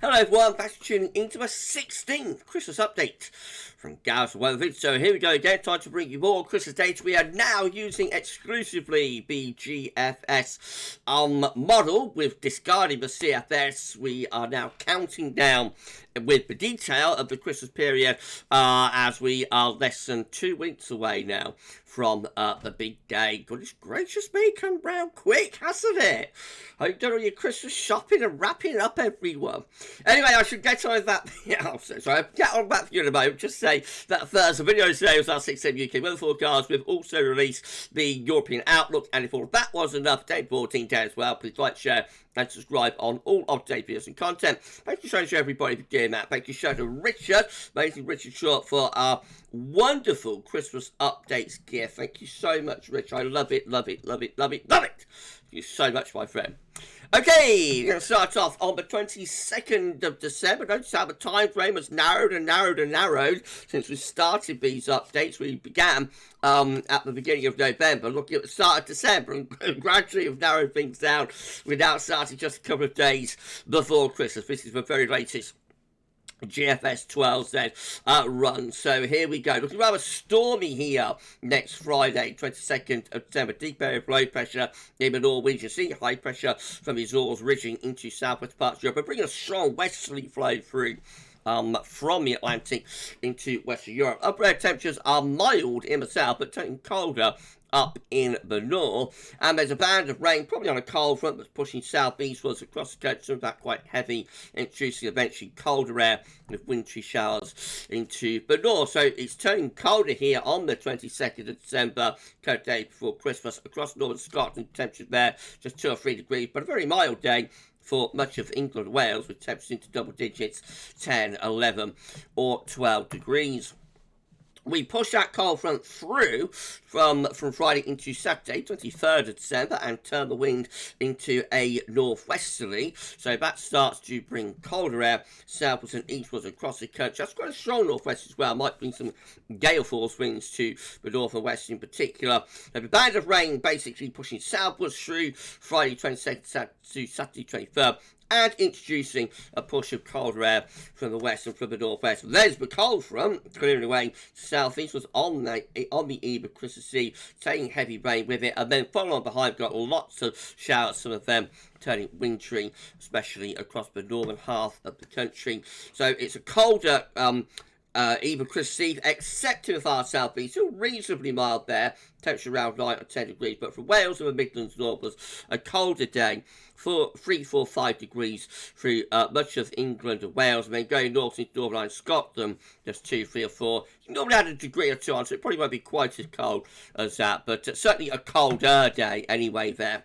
Hello everyone, thanks for tuning into my 16th Christmas update from GWV Weather. So here we go again, time to bring you more Christmas data. We are now using exclusively the GFS model with discarding the CFS. We are now counting down with the detail of the Christmas period as we are less than 2 weeks away now from the big day. Goodness gracious me, come round quick, hasn't it? Hope you've done all your Christmas shopping and wrapping up, everyone. Anyway, I should get on with that. Yeah, sorry, get on that for you in a moment. Just say that first, the video today was our 6-7 UK weather forecast. We've also released the European Outlook, and if all of that was enough, day 14 day as well. Please like, share, and subscribe on all up-to-date videos and content. Thank you so much to everybody for doing that. Thank you so much to Richard, amazing Richard Short, for our wonderful Christmas updates gift. Thank you so much, Rich. I love it, love it, love it, love it, love it. Thank you so much, my friend. Okay, we're going to start off on the 22nd of December. Notice how the time frame has narrowed and narrowed and narrowed since we started these updates. We began at the beginning of November, looking at the start of December, and gradually have narrowed things down. We're now starting just a couple of days before Christmas. This is the very latest GFS 12 then run. So here we go. Looking rather stormy here next Friday, 22nd of December. Deep area of low pressure in the Norwegian Sea. High pressure from the Azores ridging into southwest parts of Europe. But bringing a strong westerly flow through from the Atlantic into Western Europe. Upper air temperatures are mild in the south, but turning colder up in the north, and there's a band of rain, probably on a cold front that's pushing southeastwards across the country, some of that quite heavy, introducing eventually colder air with wintry showers into the north. So it's turning colder here on the 22nd of December, cold day before Christmas, across northern Scotland. Temperatures there just 2 or 3 degrees, but a very mild day for much of England and Wales, with temperatures into double digits, 10, 11 or 12 degrees. We push that cold front through from Friday into Saturday, 23rd of December, and turn the wind into a northwesterly. So that starts to bring colder air southwards and eastwards across the country. That's quite a strong northwest as well. Might bring some gale force winds to the north and west in particular. So the band of rain basically pushing southwards through Friday 22nd to Saturday 23rd. And introducing a push of colder air from the west and from the northwest. There's the cold front clearing away southeast, was on the eve of Christmas Eve, taking heavy rain with it, and then following on behind, got lots of showers, some of them turning wintry, especially across the northern half of the country. So it's a colder even Christmas Eve, except to the far southeast, still reasonably mild there, temperature around 9 or 10 degrees, but for Wales and the Midlands northwards, a colder day, for 3, 4, 5 degrees through much of England and Wales, and then going north into Northern Ireland, Scotland, just 2, 3 or 4. You normally add a degree or 2 on, so it probably won't be quite as cold as that, but certainly a colder day anyway there.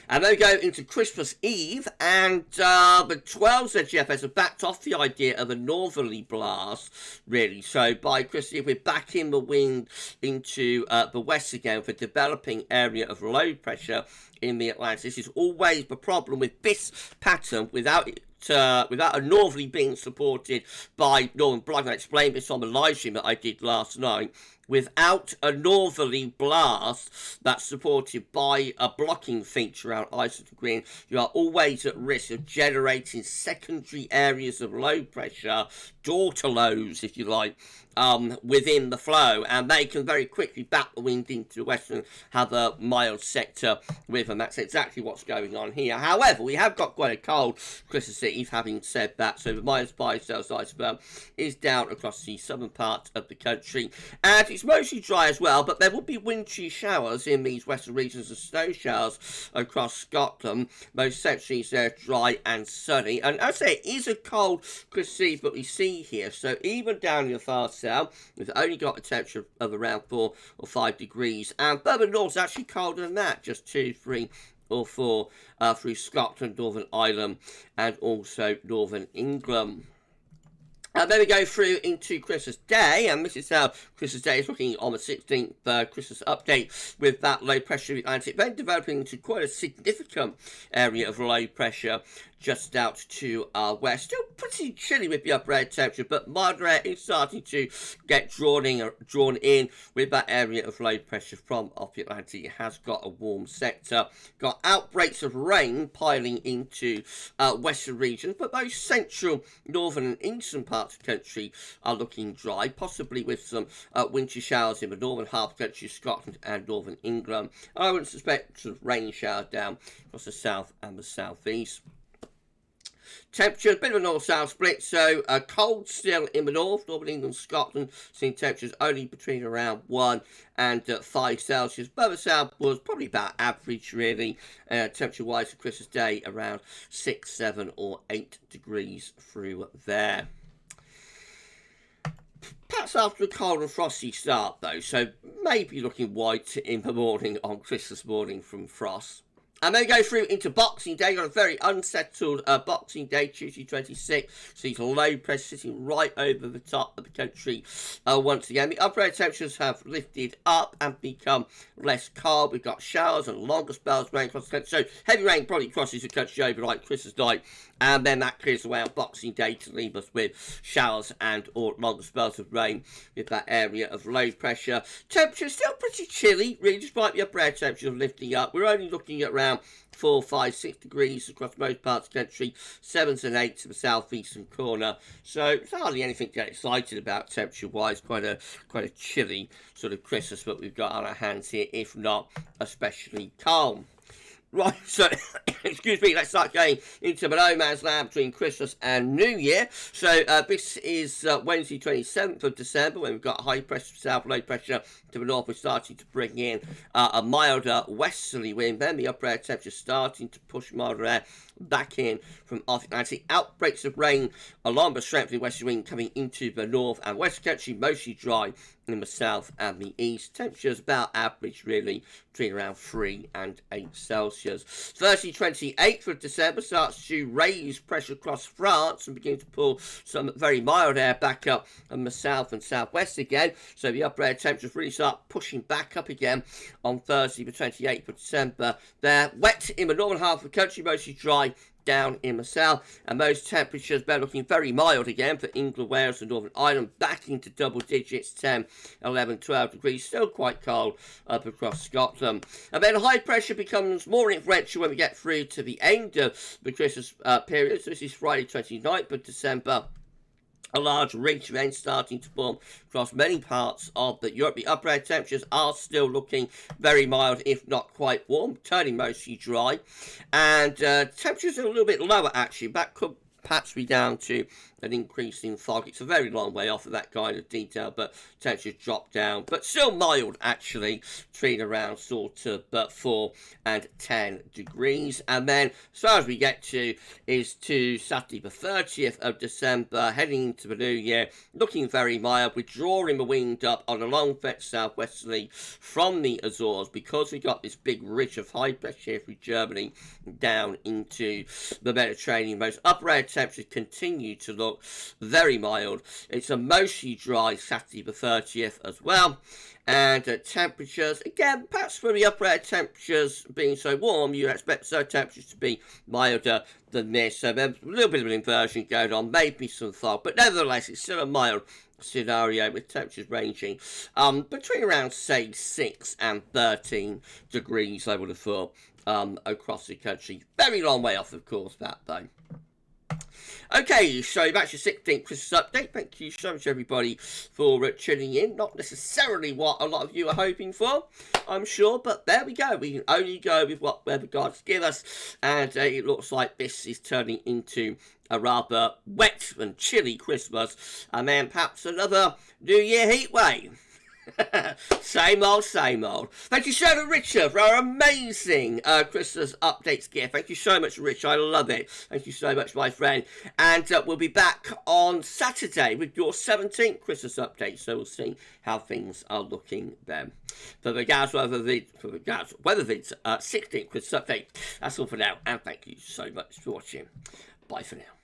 And then we go into Christmas Eve, and the 12 ZGFS have backed off the idea of a northerly blast, really. So by Christmas Eve, we're back in the wind into the west again for developing area of low pressure in the Atlantic. This is always the problem with this pattern without a northerly being supported by northern blast. I explained this on the live stream that I did last night. Without a northerly blast that's supported by a blocking feature around Iceland and Green, you are always at risk of generating secondary areas of low pressure, daughter lows, if you like, within the flow, and they can very quickly back the wind into the west and have a mild sector with them. That's exactly what's going on here. However, we have got quite a cold Christmas Eve, having said that, so the -5 Celsius iceberg is down across the southern part of the country, and it's mostly dry as well, but there will be wintry showers in these western regions and snow showers across Scotland. Most sections they're dry and sunny, and as I say, it is a cold Christmas Eve that we see here, so even down in the far south, we've only got a temperature of around 4 or 5 degrees, and further north is actually colder than that, just 2, 3 or 4 through Scotland, Northern Ireland, and also Northern England. And then we go through into Christmas Day, and this is how Christmas Day is looking on the 16th Christmas update, with that low pressure in the Atlantic, then developing into quite a significant area of low pressure just out to our west. Still pretty chilly with the upper air temperature, but milder air is starting to get drawn in with that area of low pressure from off the Atlantic. It has got a warm sector. Got outbreaks of rain piling into western regions, but most central, northern and eastern parts of the country are looking dry, possibly with some winter showers in the northern half of the country, Scotland and northern England. I wouldn't suspect sort of rain showers down across the south and the southeast. Temperature, a bit of a north-south split, so cold still in the north, northern England, Scotland, seeing temperatures only between around 1 and 5 Celsius. But the south was probably about average, really, temperature-wise for Christmas Day, around 6, 7 or 8 degrees through there. Perhaps after a cold and frosty start, though, so maybe looking white in the morning on Christmas morning from frost. And then go through into Boxing Day. Got a very unsettled Boxing Day, Tuesday 26. Sees low pressure sitting right over the top of the country once again. The upper air temperatures have lifted up and become less cold. We've got showers and longer spells of rain across the country. So heavy rain probably crosses the country overnight Christmas night. And then that clears away on Boxing Day to leave us with showers and or longer spells of rain with that area of low pressure. Temperature still pretty chilly, really, despite the upper air temperatures lifting up. We're only looking at around 4, 5, 6 degrees across most parts of the country, 7s and 8s in the southeastern corner. So it's hardly anything to get excited about temperature-wise. Quite a chilly sort of Christmas that we've got on our hands here, if not especially calm. Right, so, excuse me, let's start going into the no man's land between Christmas and New Year. So, this is Wednesday, 27th of December, when we've got high pressure south, low pressure to the north. We're starting to bring in a milder westerly wind. Then the upper air temperature starting to push milder air back in from off the Atlantic. Outbreaks of rain along the strengthening westerly wind coming into the north and west country, mostly dry in the south and the east. Temperatures about average, really, between around 3 and 8 Celsius. Thursday, 28th of December, starts to raise pressure across France and begin to pull some very mild air back up in the south and southwest again. So the upper air temperatures really start pushing back up again on Thursday, the 28th of December. They're wet in the northern half of the country, mostly dry down in the south, and those temperatures they're looking very mild again for England, Wales and Northern Ireland, back into double digits, 10, 11, 12 degrees, still quite cold up across Scotland. And then high pressure becomes more influential when we get through to the end of the Christmas period. So this is Friday 29th of December. A large ridge then starting to form across many parts of Europe. The upper air temperatures are still looking very mild, if not quite warm, turning mostly dry. And temperatures are a little bit lower, actually. That could perhaps be down to an increase in fog. It's a very long way off of that kind of detail, but temperatures drop down. But still mild, actually, between around sort of 4 and 10 degrees. And then, as far as we get to, is to Saturday the 30th of December, heading into the new year, looking very mild, withdrawing the wind up on a long fetch southwesterly from the Azores, because we got this big ridge of high pressure here through Germany down into the Mediterranean. Most upper air temperatures continue to look very mild. It's a mostly dry Saturday the 30th as well. And temperatures, again, perhaps for the upper air temperatures being so warm, you expect certain temperatures to be milder than this. So there's a little bit of an inversion going on, maybe some fog, but nevertheless, it's still a mild scenario with temperatures ranging between around, say, 6 and 13 degrees, I would have thought, across the country. Very long way off, of course, that though. Okay, so that's your 16th Christmas update. Thank you so much, everybody, for tuning in. Not necessarily what a lot of you are hoping for, I'm sure, but there we go. We can only go with whatever God's give us, and it looks like this is turning into a rather wet and chilly Christmas, and then perhaps another New Year heat wave. Same old, same old. Thank you so much, Richard, for our amazing Christmas updates gift. Thank you so much, Rich. I love it. Thank you so much, my friend. And we'll be back on Saturday with your 17th Christmas update. So we'll see how things are looking then. For the Gaz Weather Vids 16th Christmas update, that's all for now. And thank you so much for watching. Bye for now.